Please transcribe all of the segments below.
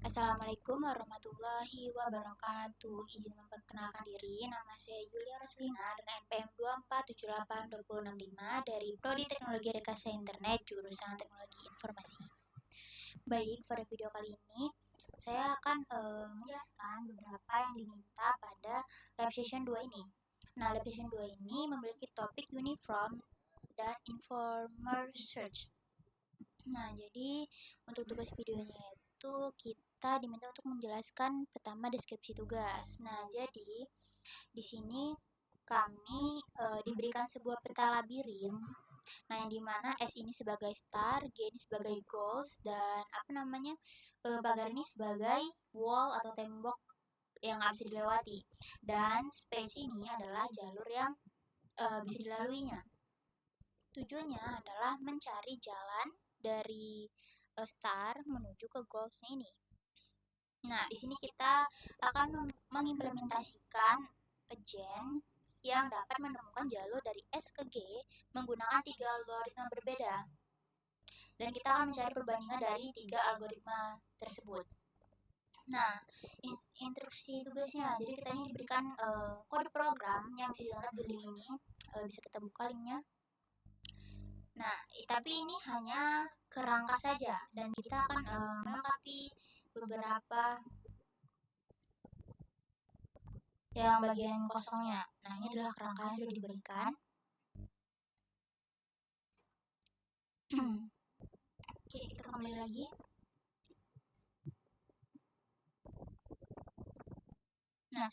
Assalamualaikum warahmatullahi wabarakatuh. Izin memperkenalkan diri, nama saya Yulia Roslina dengan NPM 2478265 dari Prodi Teknologi Rekayasa Internet jurusan Teknologi Informasi. Baik, pada video kali ini saya akan menjelaskan beberapa yang diminta pada lab session 2 ini. Nah, lab session 2 ini memiliki topik uniform dan informer search. Nah, jadi untuk tugas videonya itu kita diminta untuk menjelaskan pertama deskripsi tugas. Nah, jadi di sini kami diberikan sebuah peta labirin. Nah, yang dimana S ini sebagai star, G ini sebagai goals, dan pagar ini sebagai wall atau tembok yang nggak bisa dilewati. Dan space ini adalah jalur yang bisa dilaluinya. Tujuannya adalah mencari jalan dari star menuju ke goalsnya ini. Nah, di sini kita akan mengimplementasikan agent yang dapat menemukan jalur dari S ke G menggunakan 3 algoritma berbeda. Dan kita akan mencari perbandingan dari 3 algoritma tersebut. Nah, instruksi tugasnya. Jadi kita ini diberikan kode program yang bisa di-download di link ini. Bisa kita buka linknya. Nah, tapi ini hanya kerangka saja dan kita akan melengkapi beberapa yang bagian kosongnya. Nah, ini adalah kerangka yang sudah diberikan. Oke, kita kembali lagi. Nah,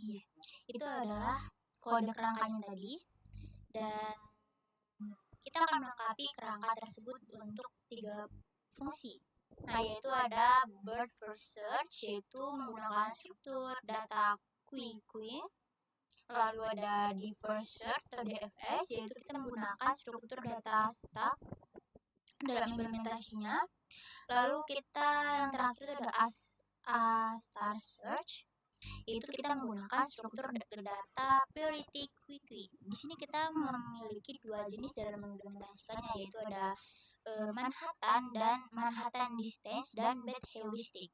iya, itu adalah kode kerangkanya tadi. Dan kita akan melengkapi kerangka tersebut untuk 3 fungsi. Nah, yaitu ada bird first search, yaitu menggunakan struktur data queuing. Lalu ada diverse search atau DFS, yaitu kita menggunakan struktur data stack dalam implementasinya. Lalu kita yang terakhir itu ada star search, yaitu kita menggunakan struktur data priority queue. Di sini kita memiliki 2 jenis dalam mengimplementasikannya, yaitu ada Manhattan dan Manhattan distance dan bed heuristic.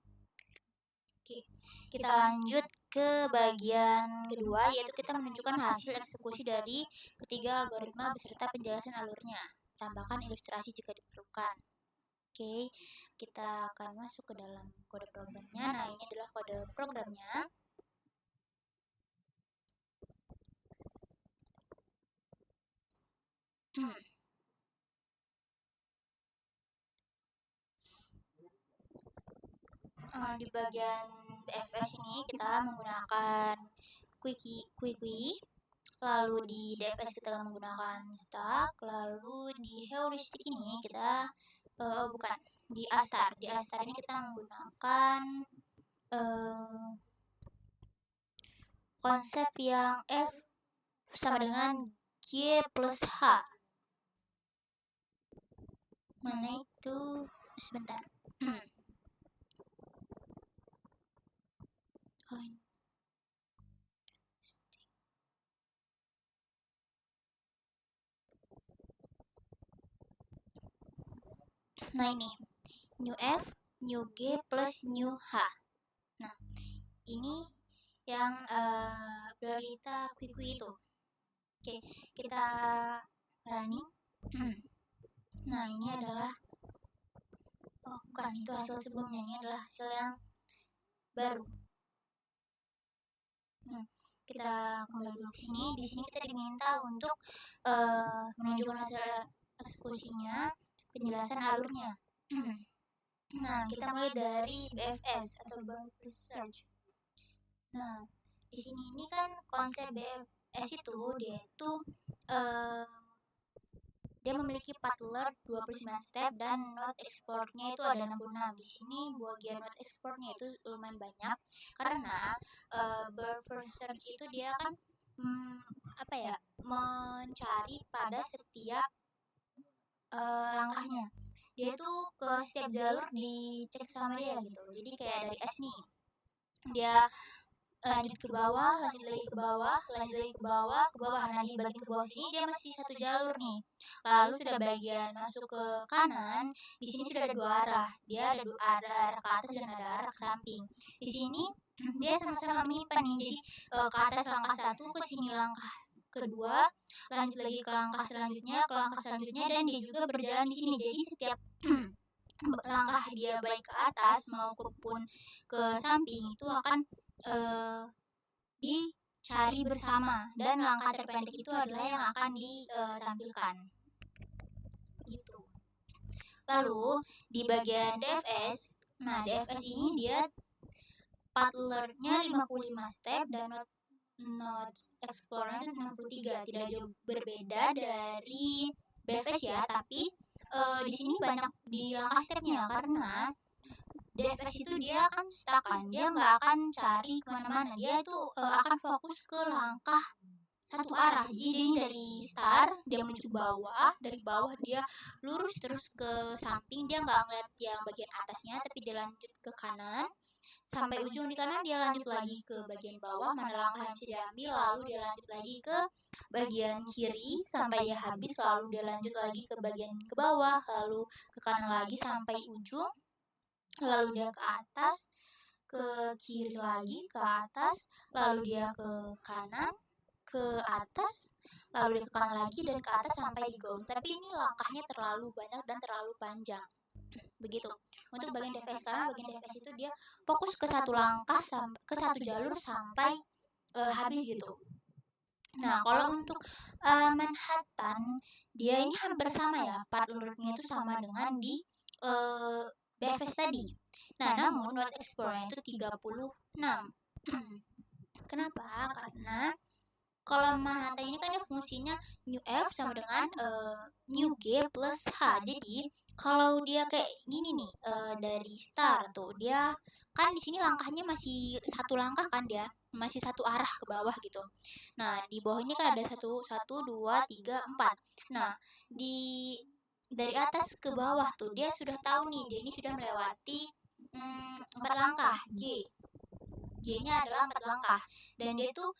Oke, kita lanjut ke bagian kedua, yaitu kita menunjukkan hasil eksekusi dari ketiga algoritma beserta penjelasan alurnya. Tambahkan ilustrasi jika diperlukan. Oke, kita akan masuk ke dalam kode programnya. Nah, ini adalah kode programnya. Di bagian BFS ini kita menggunakan quickie, lalu di DFS kita menggunakan stack, lalu di heuristic ini kita di astar. Di astar ini kita menggunakan konsep yang F sama dengan G plus H. Mana itu? Sebentar. Nah, ini new F, new G plus new H. Nah, ini yang priorita quickie itu. Oke, kita running. Nah, ini adalah bukan, itu hasil sebelumnya. Ini adalah hasil yang baru. Kita kembali dulu ke sini. Di sini kita diminta untuk menunjukkan hasil eksekusinya, penjelasan alurnya. Nah, kita mulai dari BFS atau bird first search. Nah, di sini ini kan konsep BFS itu dia memiliki path alert 29 step dan node exportnya itu ada 66. Di sini bagian node exportnya itu lumayan banyak karena bird first search itu dia kan mencari pada setiap langkahnya. Dia itu ke setiap jalur dicek sama dia gitu. Jadi kayak dari S nih, dia lanjut ke bawah, lanjut lagi ke bawah, lanjut lagi ke bawah, ke bawah. Nah, di bagian ke bawah sini dia masih satu jalur nih. Lalu sudah bagian masuk ke kanan, di sini sudah ada dua arah. Dia ada ada arah ke atas dan ada arah ke samping. Di sini dia sama-sama menyimpan nih. Jadi ke atas langkah satu, ke sini langkah kedua, lanjut lagi ke langkah selanjutnya, dan dia juga berjalan di sini. Jadi setiap langkah dia baik ke atas maupun ke samping itu akan dicari bersama, dan langkah terpendek itu adalah yang akan ditampilkan gitu. Lalu di bagian DFS, nah DFS ini dia pattern-nya 55 step dan not explore-nya itu 63, tidak jauh berbeda dari BFS ya, tapi di sini banyak di langkah stepnya, karena DFS itu dia akan stuck kan, dia nggak akan cari kemana-mana, dia itu akan fokus ke langkah satu arah. Jadi ini dari start dia menuju ke bawah, dari bawah dia lurus terus ke samping, dia nggak ngeliat yang bagian atasnya, tapi dia lanjut ke kanan sampai ujung di kanan, dia lanjut lagi ke bagian bawah mana langkah yang bisa diambil, lalu dia lanjut lagi ke bagian kiri sampai dia habis, lalu dia lanjut lagi ke bagian ke bawah, lalu ke kanan lagi sampai ujung, lalu dia ke atas, ke kiri lagi, ke atas, lalu dia ke kanan, ke atas, lalu dia ke kanan lagi dan ke atas sampai di goals. Tapi ini langkahnya terlalu banyak dan terlalu panjang. Begitu. Untuk bagian DFS, karena bagian DFS itu dia fokus ke satu langkah, ke satu jalur sampai habis gitu. Nah, kalau untuk Manhattan, dia ini hampir sama ya, part alert-nya itu sama dengan di BFS tadi. Nah, namun Not Explorer itu 36. Kenapa? Karena kalau Manhattan ini kan dia fungsinya new F sama dengan new G plus H. Jadi kalau dia kayak gini nih dari start tuh, dia kan di sini langkahnya masih satu langkah kan, dia masih satu arah ke bawah gitu. Nah, di bawah ini kan ada satu, dua, tiga, empat. Nah, dari atas ke bawah tuh dia sudah tahu nih, dia ini sudah melewati 4 langkah G. G-nya adalah 4 langkah, dan dia tuh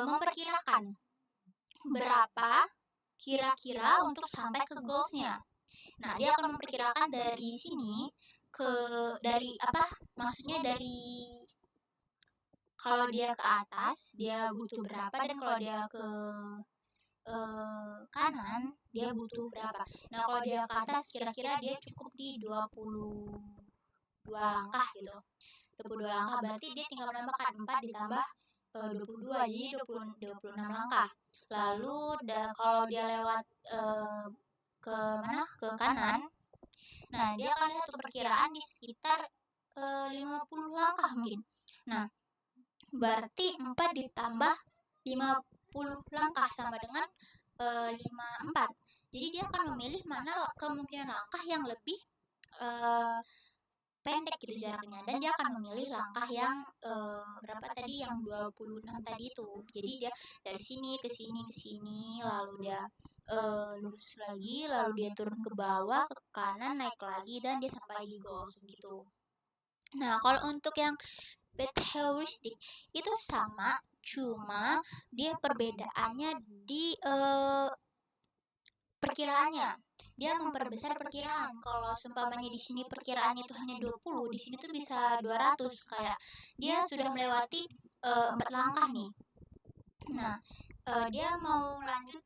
memperkirakan berapa kira-kira untuk sampai ke goalsnya. Nah, dia akan memperkirakan dari sini dari apa? Maksudnya dari kalau dia ke atas dia butuh berapa, dan kalau dia ke kanan dia butuh berapa. Nah, kalau dia ke atas kira-kira dia cukup di 22 langkah gitu. 22 langkah berarti dia tinggal menambahkan 4 ditambah 22, jadi 26 langkah. Lalu kalau dia lewat ke mana? Ke kanan. Nah, dia akan satu perkiraan di sekitar 50 langkah mungkin. Nah, berarti 4 ditambah 50 langkah sama dengan 54. Jadi dia akan memilih mana kemungkinan langkah yang lebih pendek gitu jaraknya, dan dia akan memilih langkah yang berapa tadi, yang 26 tadi itu. Jadi dia dari sini ke sini ke sini, lalu dia lurus lagi, lalu dia turun ke bawah, ke kanan, naik lagi, dan dia sampai di goals gitu. Nah, kalau untuk yang bet heuristic itu sama, cuma dia perbedaannya di perkiraannya. Dia memperbesar perkiraan. Kalau seumpamanya di sini perkiraannya itu hanya 20, di sini tuh bisa 200, kayak dia sudah melewati 4 langkah nih. Nah, dia mau lanjut,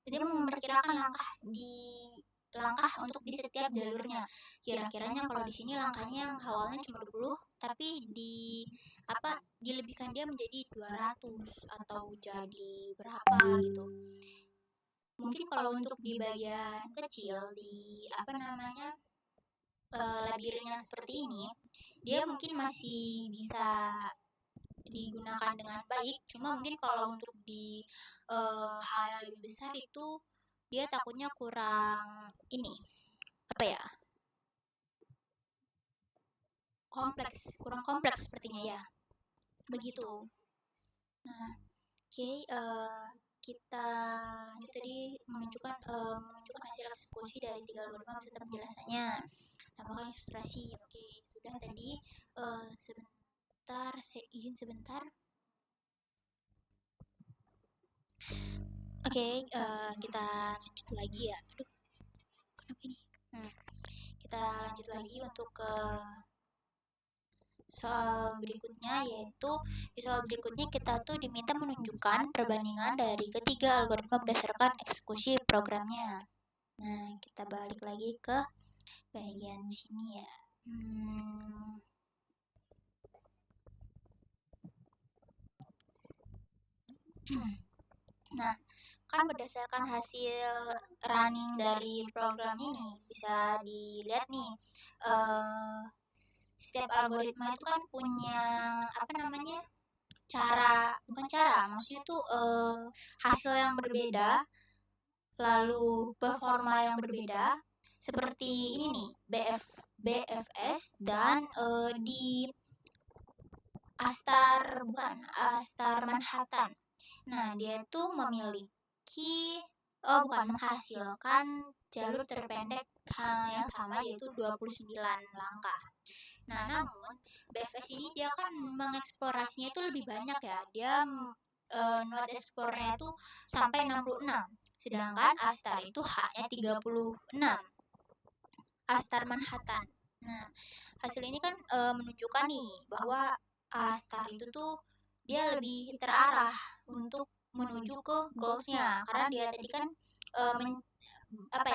dia mau memperkirakan langkah untuk di setiap jalurnya. Kira-kiranya kalau di sini langkahnya yang awalnya cuma 20, tapi dilebihkan dia menjadi 200 atau jadi berapa gitu. Mungkin kalau untuk di bagian kecil di labirin yang seperti ini, dia mungkin masih bisa digunakan dengan baik. Cuma mungkin kalau untuk di hal yang lebih besar itu dia takutnya kurang kurang kompleks sepertinya ya, begitu. Nah, oke, kita lanjut tadi menunjukkan hasil eksekusi dari 3 algoritma beserta penjelasannya. Tambahkan ilustrasi. Oke, sudah tadi. Sebentar, saya izin sebentar. Oke, kita lanjut lagi ya. Aduh, kenapa ini? Kita lanjut lagi untuk ke soal berikutnya, yaitu di soal berikutnya kita tuh diminta menunjukkan perbandingan dari ketiga algoritma berdasarkan eksekusi programnya. Nah, kita balik lagi ke bagian sini ya. Nah, kan berdasarkan hasil running dari program ini bisa dilihat nih, setiap algoritma itu kan punya apa namanya, maksudnya tuh hasil yang berbeda, lalu performa yang berbeda, seperti ini nih, BFS dan di Astar Manhattan. Nah, dia itu menghasilkan jalur terpendek yang sama, yaitu 29 langkah. Nah, namun BFS ini dia kan mengeksplorasinya itu lebih banyak ya. Dia node explore-nya itu sampai 66. Sedangkan Astar itu hanya 36. Astar Manhattan. Nah, hasil ini kan menunjukkan nih bahwa Astar itu tuh dia lebih terarah untuk menuju ke goalsnya, karena dia tadi kan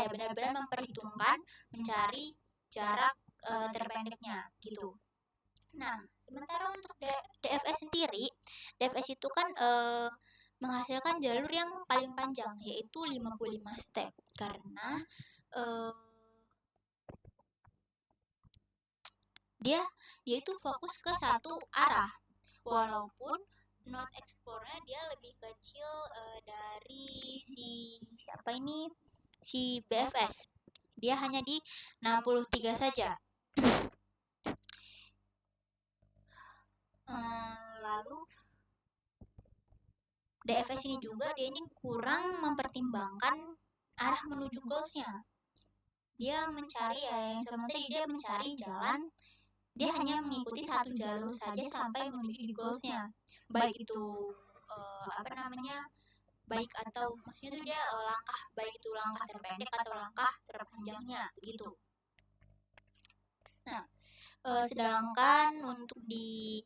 benar-benar memperhitungkan mencari jarak terpendeknya gitu. Nah, sementara untuk DFS sendiri, DFS itu kan menghasilkan jalur yang paling panjang, yaitu 55 step, karena dia itu fokus ke satu arah, walaupun node explore-nya dia lebih kecil dari si BFS. Dia hanya di 63 saja. Lalu DFS ini juga dia ini kurang mempertimbangkan arah menuju goalsnya. Dia mencari dia mencari jalan, dia hanya mengikuti satu jalur saja sampai menuju di goalsnya, baik itu maksudnya itu dia baik itu langkah terpendek atau langkah terpanjangnya begitu. Nah, sedangkan untuk di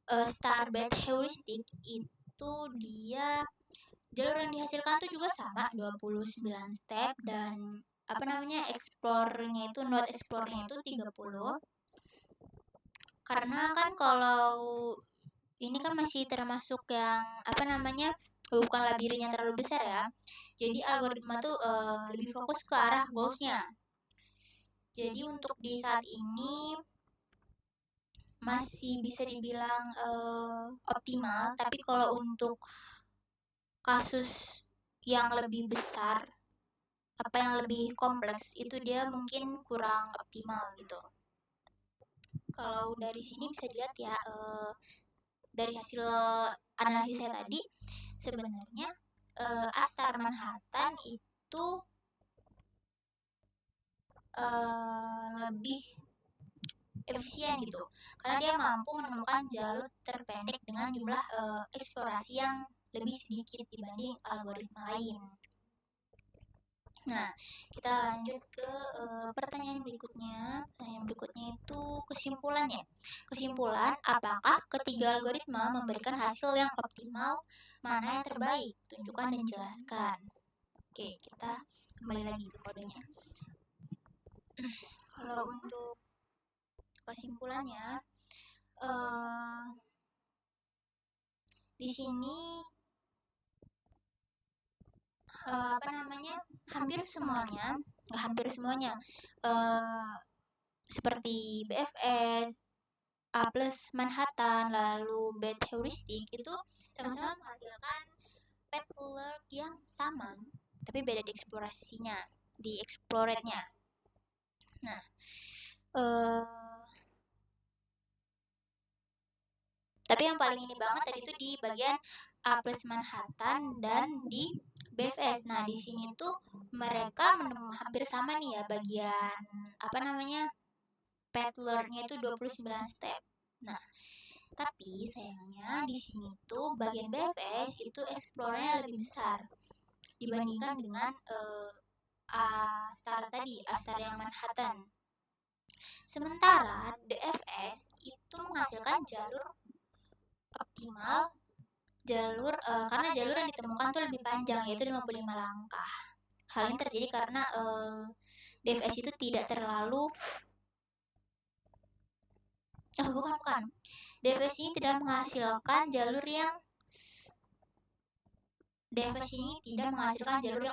Starbase heuristic itu dia jalur yang dihasilkan tuh juga sama, 29 step, dan explore-nya itu node explore-nya itu 30. Karena kan kalau ini kan masih termasuk yang bukan labirin yang terlalu besar ya. Jadi algoritma tuh lebih fokus ke arah goalsnya. Jadi untuk di saat ini masih bisa dibilang optimal, tapi kalau untuk kasus yang lebih besar, yang lebih kompleks, itu dia mungkin kurang optimal gitu. Kalau dari sini bisa dilihat ya, dari hasil analisis saya tadi, sebenarnya Astar Manhattan itu lebih efisien gitu, karena dia mampu menemukan jalur terpendek dengan jumlah eksplorasi yang lebih sedikit dibanding algoritma lain. Nah, kita lanjut ke pertanyaan berikutnya. Pertanyaan berikutnya itu kesimpulannya. Kesimpulan, apakah ketiga algoritma memberikan hasil yang optimal? Mana yang terbaik? Tunjukkan dan jelaskan. Oke, kita kembali lagi ke kodenya. Kalau untuk kesimpulannya, di sini hampir semuanya seperti BFS, A plus Manhattan, lalu Base heuristic itu sama-sama menghasilkan pattern yang sama, tapi beda di eksplorasinya, di explorate-nya. Nah, tapi yang paling ini banget tadi itu di bagian A plus Manhattan dan di BFS. Nah, di sini tuh mereka hampir sama nih ya, bagian pattern-nya itu 29 step. Nah, Tapi sayangnya di sini tuh bagian BFS itu explore-nya lebih besar dibandingkan dengan Astar tadi, Astar yang Manhattan. Sementara DFS itu menghasilkan jalur optimal, karena jalur yang ditemukan tuh lebih panjang, yaitu 55 langkah. Hal ini terjadi karena DFS itu tidak terlalu bukan. DFS ini tidak menghasilkan jalur yang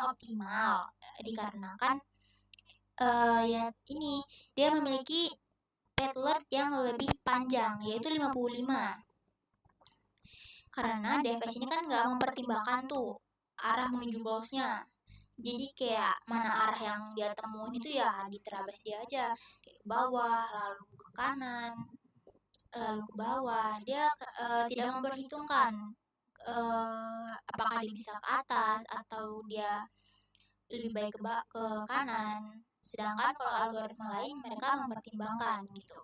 optimal, dikarenakan dia memiliki payload yang lebih panjang, yaitu 55. Karena DFS ini kan nggak mempertimbangkan tuh arah menuju goalsnya. Jadi kayak mana arah yang dia temuin itu ya diterabas dia aja, kayak ke bawah, lalu ke kanan, lalu ke bawah. Dia tidak memperhitungkan apakah dia bisa ke atas atau dia lebih baik ke kanan. Sedangkan kalau algoritma lain mereka mempertimbangkan gitu.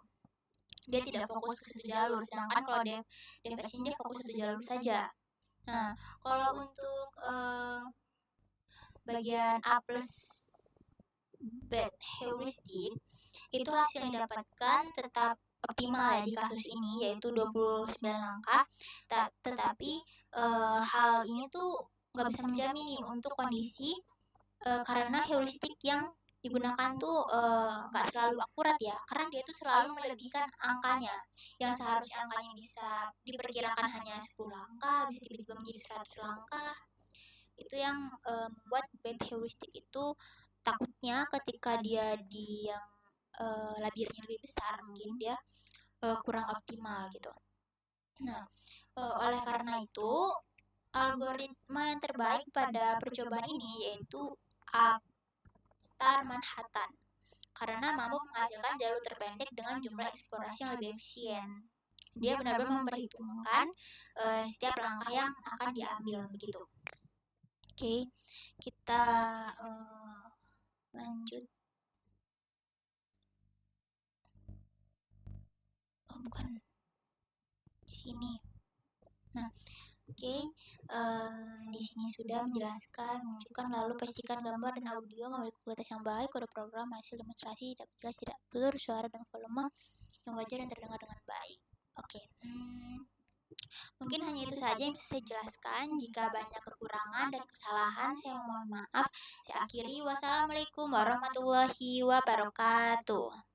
Dia tidak fokus ke satu jalur, sedangkan kalau DFS ini dia fokus satu jalur saja. Nah, kalau untuk bagian A plus bad heuristic itu hasil yang didapatkan tetap optimal ya di kasus ini, yaitu 29 langkah. Tetapi hal ini tuh nggak bisa menjamin nih untuk kondisi karena heuristik yang digunakan tuh nggak selalu akurat ya, karena dia tuh selalu melebihkan angkanya, yang seharusnya angkanya bisa diperkirakan hanya 10 langkah bisa tiba-tiba menjadi 100 langkah. Itu yang membuat bad heuristic itu takutnya ketika dia di yang labirnya lebih besar mungkin dia kurang optimal gitu. Nah, oleh karena itu algoritma yang terbaik pada percobaan ini yaitu Astar Manhattan, karena mampu menghasilkan jalur terpendek dengan jumlah eksplorasi yang lebih efisien. Dia benar-benar memperhitungkan setiap langkah yang akan diambil begitu. Oke, kita lanjut. Bukan sini. Nah, di sini sudah menunjukkan, lalu pastikan gambar dan audio memiliki kualitas yang baik. Kode program hasil demonstrasi tidak jelas, tidak blur, suara dan volume yang wajar dan terdengar dengan baik. Mungkin hanya itu saja yang bisa saya jelaskan. Jika banyak kekurangan dan kesalahan, saya mohon maaf. Saya akhiri. Wassalamualaikum warahmatullahi wabarakatuh.